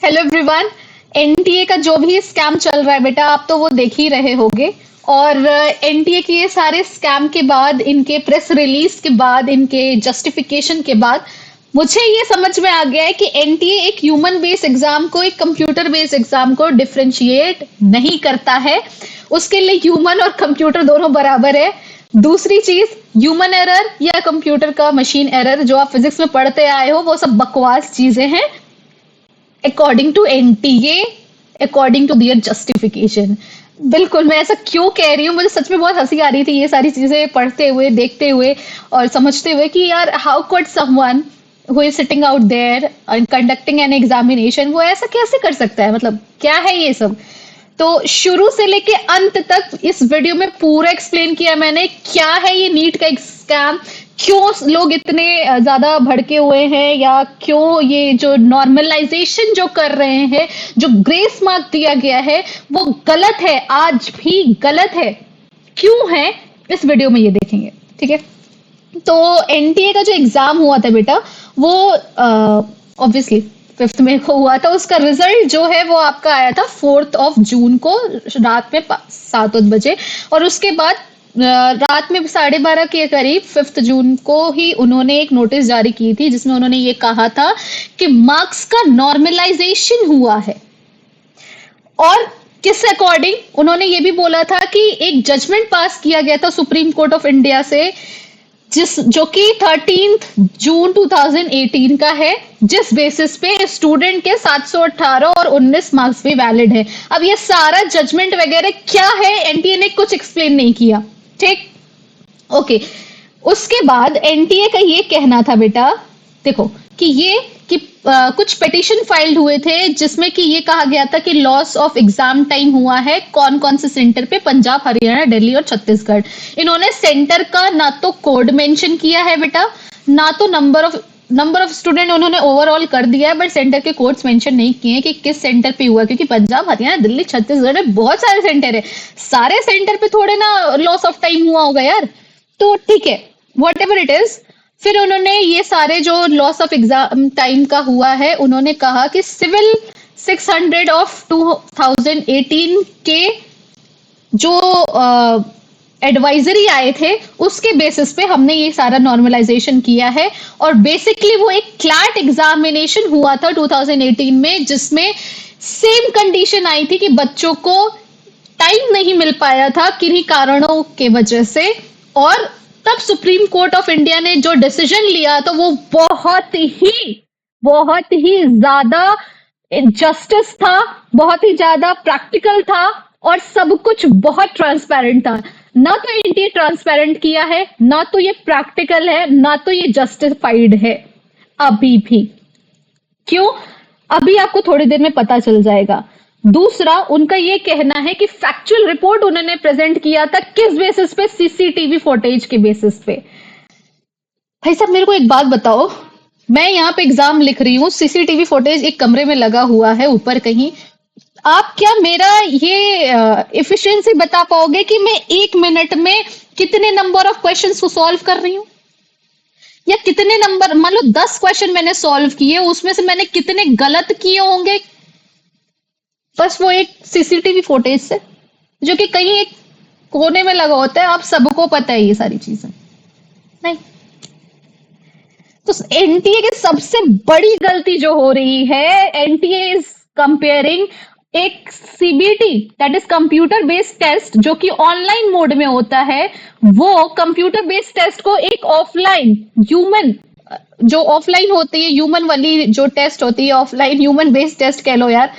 Hello everyone. NTA का जो भी स्कैम चल रहा है बेटा, आप तो वो देख ही रहे होगे। और एनटीए के ये सारे स्कैम के बाद, इनके प्रेस रिलीज के बाद, इनके जस्टिफिकेशन के बाद मुझे ये समझ में आ गया है कि एनटीए एक ह्यूमन बेस्ड एग्जाम को एक कंप्यूटर बेस्ड एग्जाम को डिफरेंशिएट नहीं करता है। उसके लिए ह्यूमन और कंप्यूटर दोनों बराबर है। दूसरी चीज, ह्यूमन एरर या कंप्यूटर का मशीन एरर जो आप फिजिक्स में पढ़ते आए हो, वो सब बकवास चीजें हैं according to NTA, according to their justification. बिल्कुल, मैं ऐसा क्यों कह रही हूँ, मुझे सच में बहुत हंसी आ रही थी ये सारी चीजें पढ़ते हुए, देखते हुए और समझते हुए कि यार how could someone who is sitting out there and conducting an examination, वो ऐसा कैसे कर सकता है? मतलब क्या है ये सब? तो शुरू से लेके अंत तक इस वीडियो में पूरा एक्सप्लेन किया मैंने, क्या है ये नीट का स्कैम, क्यों लोग इतने ज्यादा भड़के हुए हैं, या क्यों ये जो नॉर्मलाइजेशन जो कर रहे हैं, जो ग्रेस मार्क दिया गया है वो गलत है, आज भी गलत है, क्यों है, इस वीडियो में ये देखेंगे। ठीक है, तो एनटीए का जो एग्जाम हुआ था बेटा, वो ऑब्वियसली 5th में को हुआ था। उसका रिजल्ट जो है वो आपका आया था 4 जून को रात में 7 बजे। और उसके बाद रात में 12:30 के करीब 5 जून को ही उन्होंने एक नोटिस जारी की थी, जिसमें उन्होंने ये कहा था कि मार्क्स का नॉर्मलाइजेशन हुआ है। और किस अकॉर्डिंग उन्होंने ये भी बोला था कि एक जजमेंट पास किया गया था सुप्रीम कोर्ट ऑफ इंडिया से, जो कि 13 जून 2018 का है, जिस बेसिस पे स्टूडेंट के 718 और 19 मार्क्स भी वैलिड है। अब ये सारा जजमेंट वगैरह क्या है, एनटीए ने कुछ एक्सप्लेन नहीं किया। ठीक, ओके। उसके बाद एनटीए का ये कहना था बेटा, देखो कि ये कि कुछ पिटीशन फाइल्ड हुए थे जिसमें कि ये कहा गया था कि लॉस ऑफ एग्जाम टाइम हुआ है कौन कौन से सेंटर पे, पंजाब, हरियाणा, दिल्ली और छत्तीसगढ़। इन्होंने सेंटर का ना तो कोड मेंशन किया है बेटा, ना तो नंबर ऑफ स्टूडेंट उन्होंने ओवरऑल कर दिया है, बट सेंटर के कोड्स मेंशन नहीं किए कि किस सेंटर पे हुआ, क्योंकि पंजाब, हरियाणा, दिल्ली, छत्तीसगढ़ में बहुत सारे सेंटर है, सारे सेंटर पे थोड़े ना लॉस ऑफ टाइम हुआ होगा यार। तो ठीक है, वॉट एवर इट इज। फिर उन्होंने ये सारे जो लॉस ऑफ एग्जाम टाइम का हुआ है, उन्होंने कहा कि सिविल 600 ऑफ 2018 के जो एडवाइजरी आए थे, उसके बेसिस पे हमने ये सारा नॉर्मलाइजेशन किया है। और बेसिकली वो एक क्लैट एग्जामिनेशन हुआ था 2018 में, जिसमें सेम कंडीशन आई थी कि बच्चों को टाइम नहीं मिल पाया था किन्हीं कारणों के वजह से। और तब सुप्रीम कोर्ट ऑफ इंडिया ने जो डिसीजन लिया तो वो बहुत ही ज्यादा जस्टिस था, बहुत ही ज्यादा प्रैक्टिकल था, और सब कुछ बहुत ट्रांसपेरेंट था। ना तो एनटीए ट्रांसपेरेंट किया है, ना तो ये प्रैक्टिकल है, ना तो ये जस्टिफाइड है अभी भी। क्यों? अभी आपको थोड़ी देर में पता चल जाएगा। दूसरा, उनका ये कहना है कि फैक्चुअल रिपोर्ट उन्होंने प्रेजेंट किया था किस बेसिस पे, सीसीटीवी फुटेज के बेसिस पे। भाई साहब मेरे को एक बात बताओ, मैं यहाँ पे एग्जाम लिख रही हूँ, सीसीटीवी फुटेज एक कमरे में लगा हुआ है ऊपर कहीं, आप क्या मेरा ये एफिशिएंसी बता पाओगे कि मैं 1 मिनट में कितने नंबर ऑफ क्वेश्चंस को सॉल्व कर रही हूँ, या कितने नंबर, मान लो 10 क्वेश्चन मैंने सॉल्व किए, उसमें से मैंने कितने गलत किए होंगे, बस वो एक सीसीटीवी फुटेज से, जो कि कहीं एक कोने में लगा होता है, आप सबको पता है ये सारी चीजें। नहीं, तो एनटीए की सबसे बड़ी गलती जो हो रही है, एनटीए इज कंपेयरिंग एक CBT, that is computer based test, जो कि ऑनलाइन मोड में होता है, वो कंप्यूटर बेस्ड टेस्ट को एक ऑफलाइन ह्यूमन, जो ऑफलाइन होती है ह्यूमन वाली जो टेस्ट होती है, ऑफलाइन ह्यूमन बेस्ड टेस्ट कह लो यार,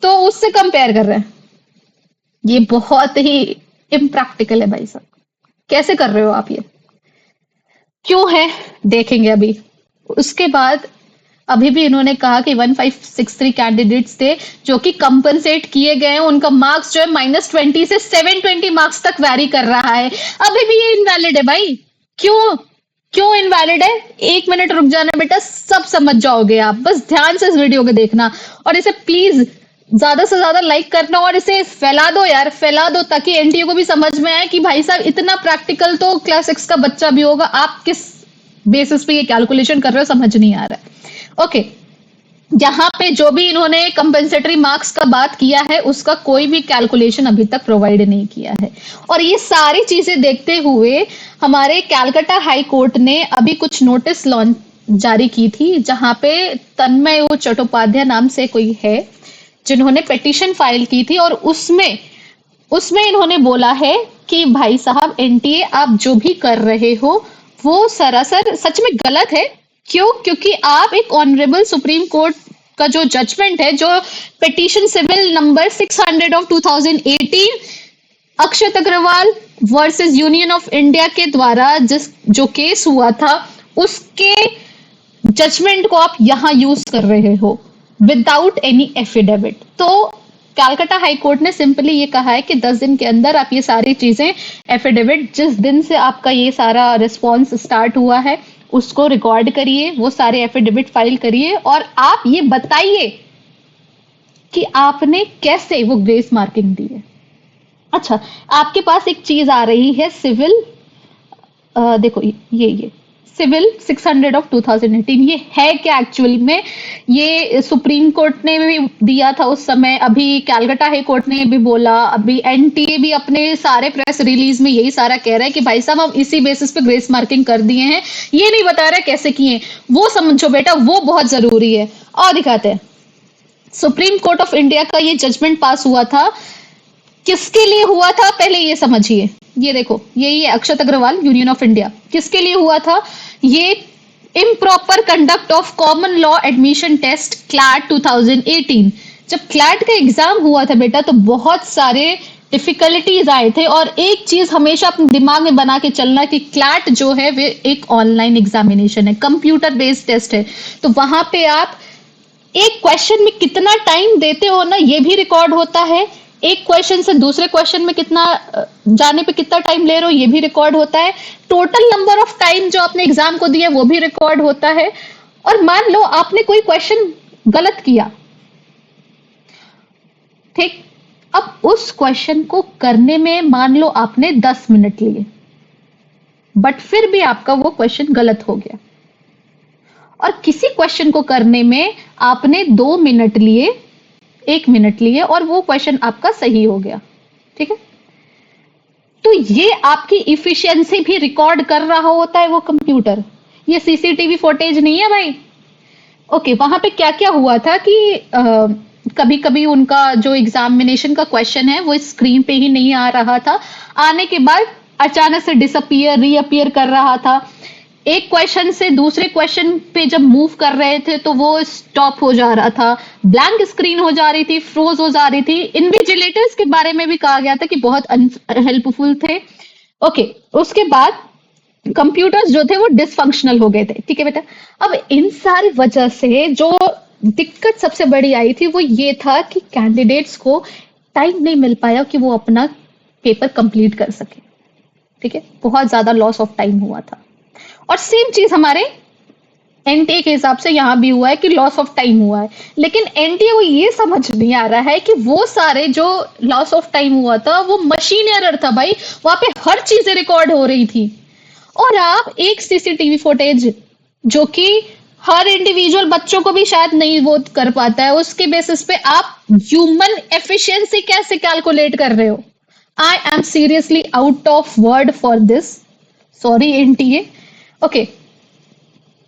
तो उससे कंपेयर कर रहे हैं। ये बहुत ही इम्प्रैक्टिकल है भाई साहब, कैसे कर रहे हो आप ये? क्यों है, देखेंगे अभी। उसके बाद अभी भी इन्होंने कहा कि 1563 कैंडिडेट्स थे जो कि कंपनसेट किए गए हैं, उनका मार्क्स जो है -20 से 720 मार्क्स तक वैरी कर रहा है। अभी भी ये इनवैलिड है भाई। क्यों इनवैलिड है? 1 मिनट रुक जाना बेटा, सब समझ जाओगे आप, बस ध्यान से इस वीडियो को देखना, और इसे प्लीज ज्यादा से ज्यादा लाइक करना, और इसे फैला दो यार, फैला दो, ताकि एनटीए को भी समझ में आए कि भाई साहब इतना प्रैक्टिकल तो क्लास 6 का बच्चा भी होगा, आप किस बेसिस पे ये कैलकुलेशन कर रहे हो समझ नहीं आ रहा है। ओके, यहाँ पे जो भी इन्होंने कंपेंसेटरी मार्क्स का बात किया है उसका कोई भी कैलकुलेशन अभी तक प्रोवाइड नहीं किया है। और ये सारी चीजें देखते हुए हमारे कैलकाटा हाई कोर्ट ने अभी कुछ नोटिस लॉन्च जारी की थी, जहां पे तन्मय चट्टोपाध्याय नाम से कोई है जिन्होंने पिटीशन फाइल की थी, और उसमें उसमें इन्होंने बोला है कि भाई साहब एनटीए आप जो भी कर रहे हो वो सरासर सच में गलत है। क्यों? क्योंकि आप एक ऑनरेबल सुप्रीम कोर्ट का जो जजमेंट है, जो petition civil number 600 of 2018 Akshat Agarwal versus Union of India के द्वारा जो केस हुआ था, उसके जजमेंट को आप यहां यूज कर रहे हो विदाउट एनी एफिडेविट। तो कैलकाटा हाई कोर्ट ने सिंपली ये कहा है कि 10 दिन के अंदर आप ये सारी चीजें, एफिडेविट जिस दिन से आपका ये सारा रिस्पॉन्स स्टार्ट हुआ है उसको रिकॉर्ड करिए, वो सारे एफिडेविट फाइल करिए, और आप ये बताइए कि आपने कैसे वो ग्रेस मार्किंग दी है। अच्छा, आपके पास एक चीज आ रही है सिविल, देखो ये सिविल 600 ऑफ 2018, ये है क्या एक्चुअल में? ये सुप्रीम कोर्ट ने भी दिया था उस समय, अभी कैलकाटा हाई कोर्ट ने भी बोला, अभी एनटीए भी अपने सारे प्रेस रिलीज में यही सारा कह रहा है कि भाई साहब हम इसी बेसिस पे ग्रेस मार्किंग कर दिए हैं, ये नहीं बता रहा कैसे किए। वो समझो बेटा, वो बहुत जरूरी है। और दिखाते हैं, सुप्रीम कोर्ट ऑफ इंडिया का ये जजमेंट पास हुआ था, किसके लिए हुआ था पहले ये समझिए। ये देखो, ये Akshat Agarwal Union of India किसके लिए हुआ था? ये improper conduct of common law admission test CLAT 2018। जब क्लैट का एग्जाम हुआ था बेटा, तो बहुत सारे डिफिकल्टीज आए थे, और एक चीज हमेशा अपने दिमाग में बना के चलना कि क्लैट जो है वे एक ऑनलाइन एग्जामिनेशन है, कंप्यूटर बेस्ड टेस्ट है। तो वहां पे आप एक क्वेश्चन में कितना टाइम देते हो ना, ये भी रिकॉर्ड होता है। एक क्वेश्चन से दूसरे क्वेश्चन में कितना जाने पे कितना टाइम ले रहे हो, ये भी रिकॉर्ड होता है। टोटल नंबर ऑफ टाइम जो आपने एग्जाम को दिया वो भी रिकॉर्ड होता है। और मान लो आपने कोई क्वेश्चन गलत किया, ठीक, अब उस क्वेश्चन को करने में मान लो आपने 10 मिनट लिए, बट फिर भी आपका वो क्वेश्चन गलत हो गया, और किसी क्वेश्चन को करने में आपने 2 मिनट लिए, 1 मिनट लिए, और वो क्वेश्चन आपका सही हो गया, ठीक है। तो ये आपकी इफिशियंसी भी रिकॉर्ड कर रहा होता है वो कंप्यूटर, ये सीसीटीवी फुटेज नहीं है भाई। ओके, वहां पे क्या क्या हुआ था कि कभी कभी उनका जो एग्जामिनेशन का क्वेश्चन है वो स्क्रीन पे ही नहीं आ रहा था, आने के बाद अचानक से डिसअपियर रीअपियर कर रहा था। एक क्वेश्चन से दूसरे क्वेश्चन पे जब मूव कर रहे थे तो वो स्टॉप हो जा रहा था, ब्लैंक स्क्रीन हो जा रही थी, फ्रोज हो जा रही थी। इन्विजिलेटर्स के बारे में भी कहा गया था कि बहुत अनहेल्पफुल थे। ओके, उसके बाद कंप्यूटर्स जो थे वो डिसफंक्शनल हो गए थे, ठीक है बेटा। अब इन सारी वजह से जो दिक्कत सबसे बड़ी आई थी वो ये था कि कैंडिडेट्स को टाइम नहीं मिल पाया कि वो अपना पेपर कंप्लीट कर सके, ठीक है। बहुत ज्यादा लॉस ऑफ टाइम हुआ था। और सेम चीज हमारे एनटीए के हिसाब से यहां भी हुआ है कि लॉस ऑफ टाइम हुआ है, लेकिन एनटीए को ये समझ नहीं आ रहा है कि वो सारे जो लॉस ऑफ टाइम हुआ था वो मशीन एरर था भाई, वहां पे हर चीजें रिकॉर्ड हो रही थी। और आप एक सीसीटीवी फुटेज जो कि हर इंडिविजुअल बच्चों को भी शायद नहीं वो कर पाता है, उसके बेसिस पे आप ह्यूमन एफिशिएंसी कैसे कैलकुलेट कर रहे हो? I am seriously out of word for this, sorry NTA. Okay,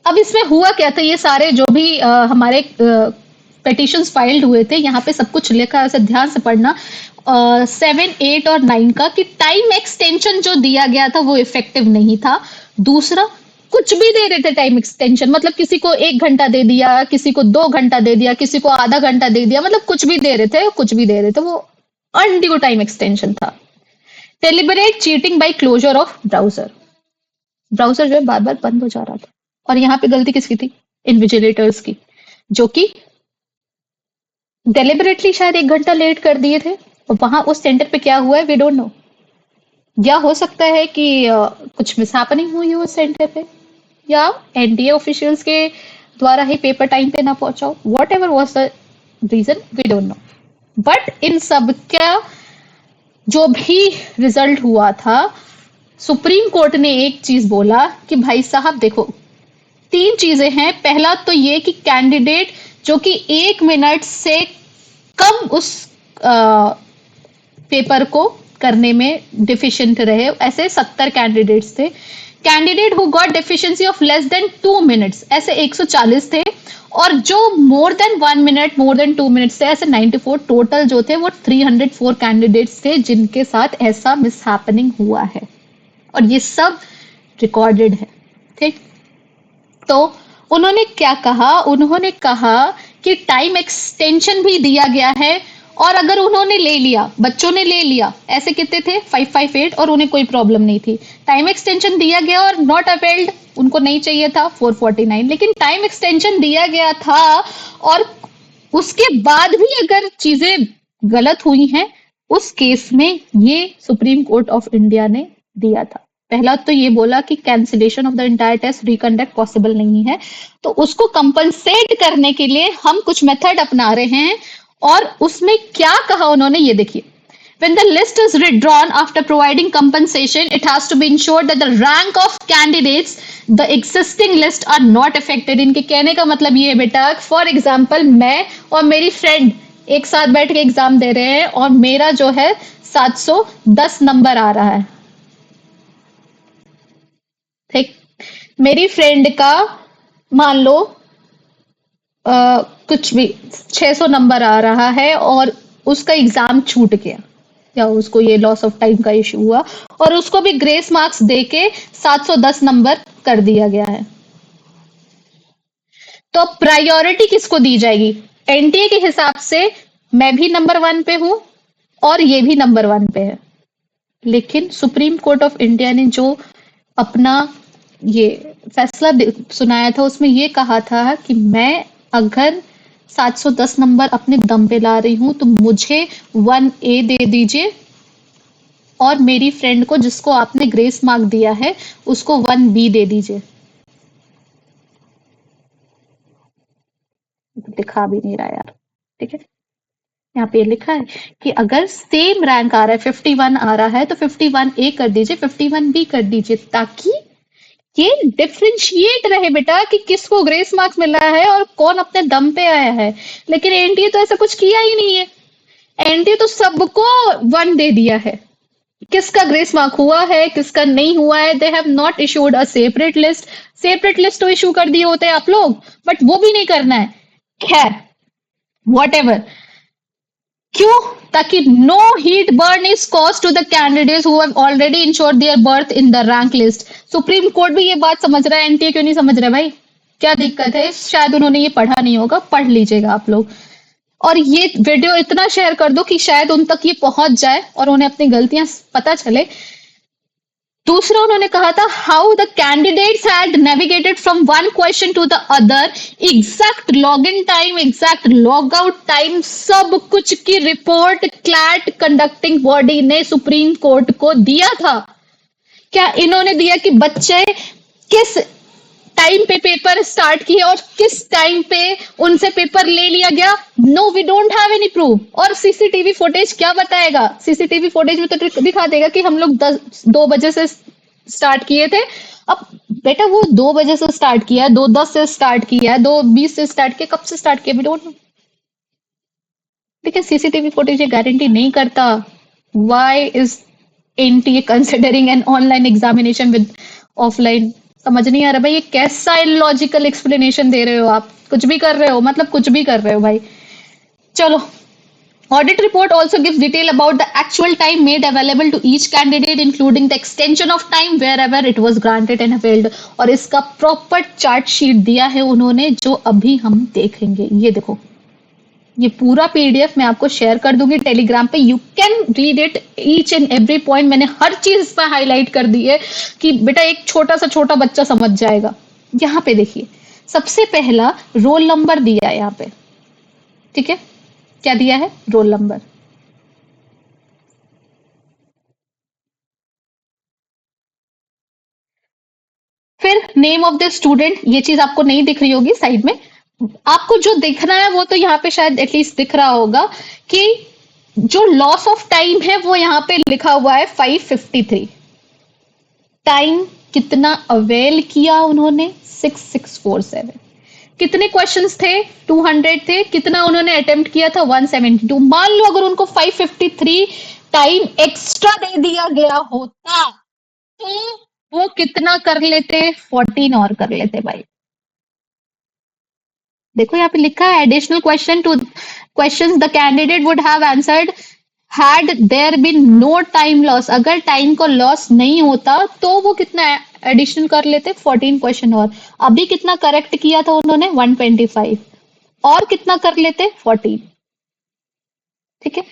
अब इसमें हुआ क्या था, ये सारे जो भी हमारे पिटिशंस फाइल्ड हुए थे, यहाँ पे सब कुछ लिखा है, उसे ध्यान से पढ़ना। 7, 8 और 9 का कि टाइम एक्सटेंशन जो दिया गया था वो इफेक्टिव नहीं था। दूसरा, कुछ भी दे रहे थे टाइम एक्सटेंशन, मतलब किसी को 1 घंटा दे दिया, किसी को 2 घंटा दे दिया, किसी को आधा घंटा दे दिया, मतलब कुछ भी दे रहे थे, कुछ भी दे रहे थे, वो अनड्यू टाइम एक्सटेंशन था। Deliberate cheating by closure of browser, browser जो है बार बार बंद हो जा रहा था, और यहाँ पे गलती किसकी थी? इन्विजिलेटर्स की, जो कि डेलिबरेटली शायद 1 घंटा लेट कर दिए थे। और वहां उस सेंटर पे क्या हुआ है वी डोंट नो, या हो सकता है कि कुछ मिसहैपनिंग हुई हो उस सेंटर पे, या एनडीए ऑफिशियल्स के द्वारा ही पेपर टाइम पे ना पहुंचाओ, whatever was the reason we don't know. But इन सब का जो भी रिजल्ट हुआ था, सुप्रीम कोर्ट ने एक चीज बोला कि भाई साहब देखो, 3 चीजें हैं। पहला तो ये कि कैंडिडेट जो कि 1 मिनट से कम उस पेपर को करने में डिफिशिएंट रहे। ऐसे 70 कैंडिडेट्स थे। Candidate who got deficiency of less than 2 minutes ऐसे 140 थे, और जो more than 1 minute, more than 2 minutes थे ऐसे 94। टोटल जो थे वो 304 कैंडिडेट्स थे जिनके साथ ऐसा मिसहैपनिंग हुआ है, और ये सब रिकॉर्डेड है। ठीक, तो उन्होंने क्या कहा, उन्होंने कहा कि टाइम एक्सटेंशन भी दिया गया है, और अगर उन्होंने ले लिया, बच्चों ने ले लिया, ऐसे कितने थे 558, और उन्हें कोई प्रॉब्लम नहीं थी, टाइम एक्सटेंशन दिया गया और नॉट अवेल्ड, उनको नहीं चाहिए था 449, लेकिन टाइम एक्सटेंशन दिया गया था और उसके बाद भी अगर चीजें गलत हुई हैं, उस केस में ये सुप्रीम कोर्ट ऑफ इंडिया ने दिया था। पहला तो ये बोला कि cancellation of the entire test reconduct possible नहीं है, तो उसको कंपनसेट करने के लिए हम कुछ मेथड अपना रहे हैं, और उसमें क्या कहा उन्होंने ये देखिए। When the list is withdrawn after providing compensation, it has to be ensured that the rank of candidates, the existing list are not affected. इनके कहने का मतलब ये है बेटा, फॉर एग्जाम्पल मैं और मेरी फ्रेंड एक साथ बैठ के एग्जाम दे रहे हैं, और मेरा जो है 710 नंबर आ रहा है। ठीक, मेरी फ्रेंड का मान लो कुछ भी 600 नंबर आ रहा है, और उसका एग्जाम छूट गया, या उसको ये लॉस ऑफ टाइम का इशू हुआ, और उसको भी ग्रेस मार्क्स देके 710 नंबर कर दिया गया है। तो प्रायोरिटी किसको दी जाएगी? एनटीए के हिसाब से मैं भी नंबर 1 पे हूं और ये भी नंबर 1 पे है, लेकिन सुप्रीम कोर्ट ऑफ इंडिया ने जो अपना ये फैसला सुनाया था, उसमें ये कहा था कि मैं अगर 710 नंबर अपने दम पे ला रही हूं तो मुझे 1A दे दीजिए, और मेरी फ्रेंड को जिसको आपने ग्रेस मार्क दिया है उसको 1B दे दीजिए। लिखा भी नहीं रहा यार, ठीक है, यहाँ पे लिखा है कि अगर सेम रैंक आ रहा है, 51 आ रहा है, तो 51A कर दीजिए, 51B कर दीजिए, ताकि ये डिफरेंशिएट रहे बेटा कि किसको ग्रेस मार्क्स मिल रहा है और कौन अपने दम पे आया है। लेकिन एनटीए तो ऐसा कुछ किया ही नहीं है, एनटीए तो सबको 1 दे दिया है। किसका ग्रेस मार्क हुआ है, किसका नहीं हुआ है, they have not issued a separate list. Separate list तो इशू कर दिए होते हैं आप लोग, बट वो भी नहीं करना है। खैर, व्हाटएवर, क्यों? ताकि no heartburn is cause to the candidates who have already ensured their berth in the rank list. Supreme court भी ये बात समझ रहा है, एनटीए क्यों नहीं समझ रहा है भाई? क्या दिक्कत है? शायद उन्होंने ये पढ़ा नहीं होगा, पढ़ लीजिएगा आप लोग, और ये वीडियो इतना शेयर कर दो कि शायद उन तक ये पहुंच जाए और उन्हें अपनी गलतियां पता चले। दूसरा उन्होंने कहा था, how the candidates had navigated from one question to the other, exact log in time, exact log out time, सब कुछ की रिपोर्ट क्लैट कंडक्टिंग बॉडी ने सुप्रीम कोर्ट को दिया था। क्या इन्होंने दिया कि बच्चे किस टाइम पे पेपर स्टार्ट किए और किस टाइम पे उनसे पेपर ले लिया गया? No, we don't have any proof. और सीसीटीवी फुटेज क्या बताएगा? सीसीटीवी फुटेज में तो दिखा देगा कि हम लोग 2 बजे से स्टार्ट किए थे। अब बेटा वो 2 बजे से स्टार्ट किया है, 2:10 से स्टार्ट किया है, 2:20 से स्टार्ट किया, कब से स्टार्ट किया वी डोंट नो। देखिए सीसीटीवी फुटेज ये गारंटी नहीं करता। Why is NTA considering an online examination with offline? समझ नहीं आ रहा भाई, ये कैसा इलॉजिकल एक्सप्लेनेशन दे रहे हो आप? कुछ भी कर रहे हो, मतलब कुछ भी कर रहे हो भाई। चलो, audit report also gives detail about the actual time made available to each candidate, including the extension of time wherever it was granted and availed। और इसका प्रॉपर चार्ट शीट दिया है उन्होंने, जो अभी हम देखेंगे। ये देखो, ये पूरा पीडीएफ मैं आपको शेयर कर दूंगी टेलीग्राम पे, you can read it each and every point. मैंने हर चीज इस पर हाईलाइट कर दी है कि बेटा एक छोटा सा छोटा बच्चा समझ जाएगा। यहाँ पे देखिए, सबसे पहला रोल नंबर दिया है यहाँ पे, ठीक है, क्या दिया है? Roll number. फिर नेम ऑफ द स्टूडेंट, ये चीज आपको नहीं दिख रही होगी साइड में, आपको जो दिखना है वो तो यहाँ पे शायद एटलीस्ट दिख रहा होगा कि जो लॉस ऑफ टाइम है वो यहाँ पे लिखा हुआ है 553। टाइम कितना अवेल किया उन्होंने? 6647। कितने क्वेश्चंस थे? 200 थे। कितना उन्होंने अटेम्प्ट किया था? 172। मान लो अगर उनको 553 टाइम एक्स्ट्रा दे दिया गया होता तो वो कितना कर लेते? 14 और कर लेते भाई। देखो यहाँ पे लिखा है additional question to questions the candidate would have answered had there been no time loss. अगर टाइम को लॉस नहीं होता तो वो कितना एडिशनल कर लेते? 14 क्वेश्चन और। अभी कितना करेक्ट किया था उन्होंने? 125। और कितना कर लेते? 14। ठीक है।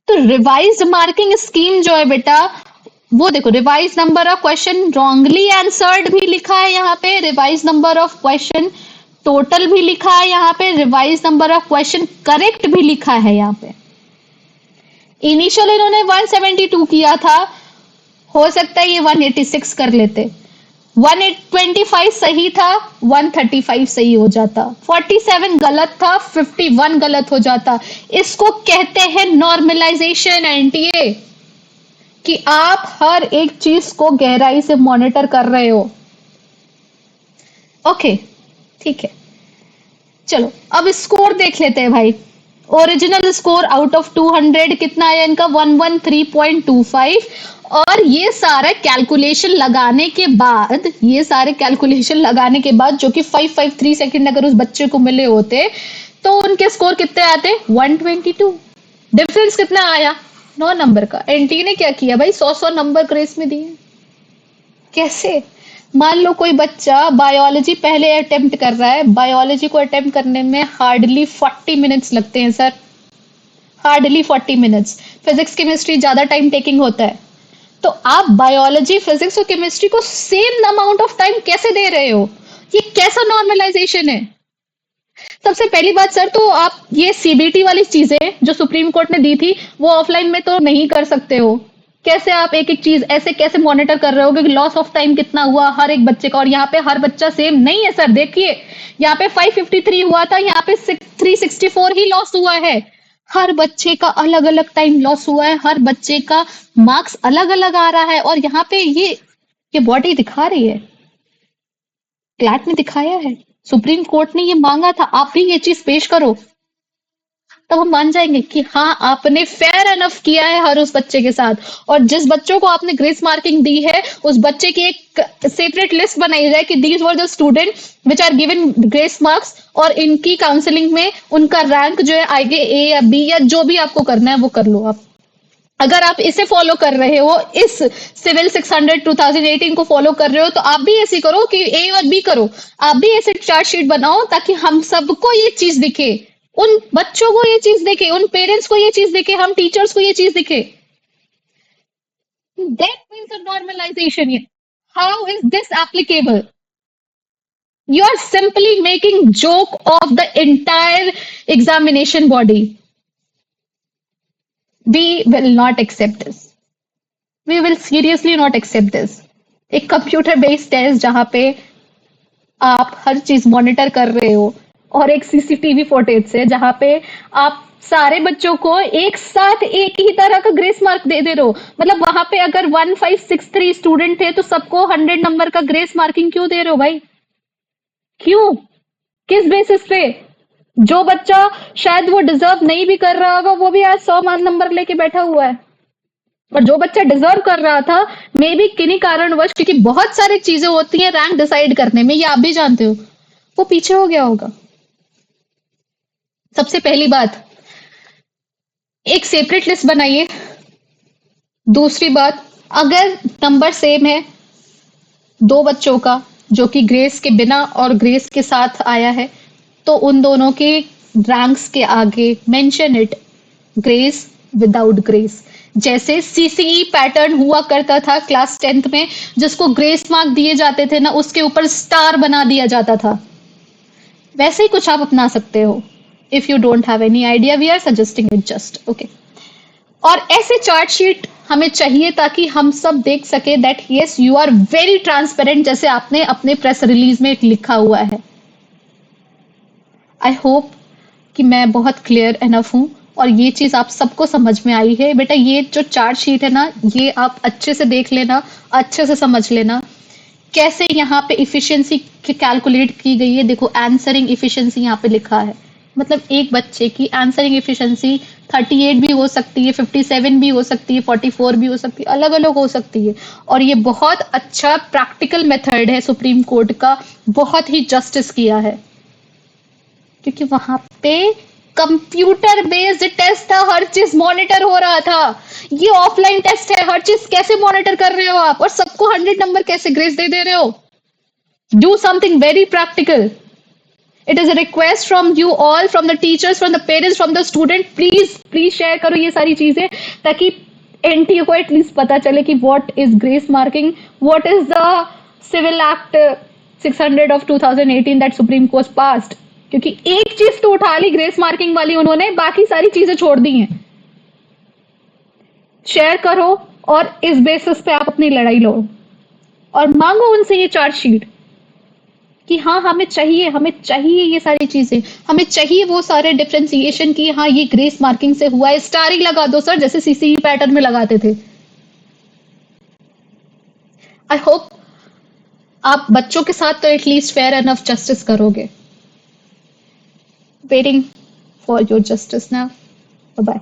तो रिवाइज मार्किंग स्कीम जो है बेटा, वो देखो revise number of question wrongly answered भी लिखा है यहाँ पे, revise number of question total भी लिखा है यहाँ पे, revise number of question correct भी लिखा है यहाँ पे। इनिशियल इन्होंने 172 किया था, हो सकता है ये 186 कर लेते। 125 सही था, 135 सही हो जाता। 47 गलत था, 51 गलत हो जाता। इसको कहते हैं नॉर्मलाइजेशन एनटीए, कि आप हर एक चीज को गहराई से मॉनिटर कर रहे हो। ओके, ठीक है। चलो अब स्कोर देख लेते हैं भाई। ओरिजिनल स्कोर आउट ऑफ 200 कितना आया इनका? 113.25। और ये सारा कैलकुलेशन लगाने के बाद, जो कि 553 सेकंड अगर उस बच्चे को मिले होते तो उनके स्कोर कितने आते? 122। डिफरेंस कितना आया? 9 नंबर का। एनटी ने क्या किया भाई? 100 नंबर ग्रेस में दिए। कैसे? मान लो कोई बच्चा बायोलॉजी पहले अटेम्प्ट कर रहा है, बायोलॉजी को अटेम्प्ट करने में हार्डली 40 मिनट्स लगते हैं sir, hardly 40 minutes. Physics chemistry ज्यादा टाइम टेकिंग होता है, तो आप बायोलॉजी फिजिक्स और केमिस्ट्री को सेम अमाउंट ऑफ टाइम कैसे दे रहे हो? ये कैसा नॉर्मलाइजेशन है? सबसे पहली बात सर, तो आप ये सीबीटी वाली चीजें जो सुप्रीम कोर्ट ने दी थी वो ऑफलाइन में तो नहीं कर सकते हो। कैसे आप एक एक चीज ऐसे कैसे मॉनिटर कर रहे हो कि लॉस ऑफ टाइम कितना हुआ हर एक बच्चे का? और यहाँ पे हर बच्चा सेम नहीं है सर। देखिए यहाँ पे 553 हुआ था, यहाँ पे 364 ही लॉस हुआ है। हर बच्चे का अलग अलग टाइम लॉस हुआ है, हर बच्चे का मार्क्स अलग अलग आ रहा है। और यहाँ पे ये बॉडी दिखा रही है, क्लैट ने दिखाया है, सुप्रीम कोर्ट ने ये मांगा था, आप भी ये चीज पेश करो, तब हम मान जाएंगे कि हाँ आपने फेयर एनफ किया है हर उस बच्चे के साथ। और जिस बच्चों को आपने ग्रेस मार्किंग दी है उस बच्चे की एक सेपरेट लिस्ट बनाई जाए कि these were the student which are given grace marks, और इनकी काउंसलिंग में उनका रैंक जो है आगे ए या बी या जो भी आपको करना है वो कर लो आप। अगर आप इसे फॉलो कर रहे हो, इस सिविल 600 2018 को फॉलो कर रहे हो, तो आप भी ऐसे करो कि ए और बी करो। आप भी ऐसे चार्ट शीट बनाओ ताकि हम सबको ये चीज दिखे, उन बच्चों को ये चीज दिखे, उन पेरेंट्स को ये चीज दिखे, हम टीचर्स को ये चीज दिखे। That means a normalization. How is this applicable? You are simply making joke of the entire examination body. We will not accept this. We will seriously not accept this. एक कंप्यूटर बेस्ड टेस्ट जहां पे आप हर चीज monitor कर रहे हो, और एक सीसीटीवी फुटेज से जहां पे आप सारे बच्चों को एक साथ एक ही तरह का ग्रेस मार्क दे दे रहे हो। मतलब वहां पे अगर 1563 स्टूडेंट थे तो सबको 100 नंबर का ग्रेस मार्किंग क्यों दे रहे हो भाई? क्यों? किस बेसिस पे? जो बच्चा शायद वो डिजर्व नहीं भी कर रहा होगा वो भी आज 100 नंबर लेके बैठा हुआ है, और जो बच्चा डिजर्व कर रहा था मे बी किन्हीं कारणवश, क्योंकि बहुत सारी चीजें होती हैं रैंक डिसाइड करने में, ये आप भी जानते हो, वो पीछे हो गया होगा। सबसे पहली बात, एक सेपरेट लिस्ट बनाइए। दूसरी बात, अगर नंबर सेम है दो बच्चों का जो कि ग्रेस के बिना और ग्रेस के साथ आया है, तो उन दोनों के रैंक्स के आगे mention it grace without grace. जैसे सीसीई पैटर्न हुआ करता था क्लास 10th में, जिसको ग्रेस मार्क दिए जाते थे ना, उसके ऊपर स्टार बना दिया जाता था। वैसे ही कुछ आप अपना सकते हो। If you don't have any idea, we are suggesting it just, okay. और ऐसे चार्ट शीट हमें चाहिए ताकि हम सब देख सके that yes you are very transparent, जैसे आपने अपने प्रेस रिलीज में लिखा हुआ है। आई होप कि मैं बहुत क्लियर एनफ हूं और ये चीज आप सबको समझ में आई है। बेटा ये जो चार्ट शीट है ना, ये आप अच्छे से देख लेना, अच्छे से समझ लेना। कैसे यहाँ पे इफिशिएंसी कैलकुलेट की गई है, देखो आंसरिंग इफिशिएंसी यहाँ पे लिखा है। मतलब एक बच्चे की आंसरिंग इफिशिएंसी 38 भी हो सकती है, 57 भी हो सकती है, 44 भी हो सकती है, अलग अलग हो सकती है। और ये बहुत अच्छा प्रैक्टिकल मेथड है सुप्रीम कोर्ट का, बहुत ही जस्टिस किया है, क्योंकि वहां पे कंप्यूटर बेस्ड टेस्ट था, हर चीज मॉनिटर हो रहा था। ये ऑफलाइन टेस्ट है, हर चीज कैसे मॉनिटर कर रहे हो आप, और सबको 100 नंबर कैसे ग्रेस दे रहे हो? Do something very practical. It is a request from you all, from the teachers, from the parents, from the student. Please share करो ये सारी चीजें, ताकि एनटीए को एटलीस्ट पता चले कि what is grace marking, what is the civil act 600 of 2018 that Supreme Court passed. क्योंकि एक चीज तो उठा ली ग्रेस मार्किंग वाली उन्होंने, बाकी सारी चीजें छोड़ दी हैं। शेयर करो और इस बेसिस पे आप अपनी लड़ाई लड़ो और मांगो उनसे ये चार्जशीट कि हाँ हमें चाहिए ये सारी चीजें, हमें चाहिए वो सारे डिफरेंशिएशन की हाँ ये ग्रेस मार्किंग से हुआ है, स्टारिंग लगा दो सर, जैसे सीसीई पैटर्न में लगाते थे। आई होप आप बच्चों के साथ तो एटलीस्ट फेयर एनफ जस्टिस करोगे। Waiting for your justice now. Bye bye.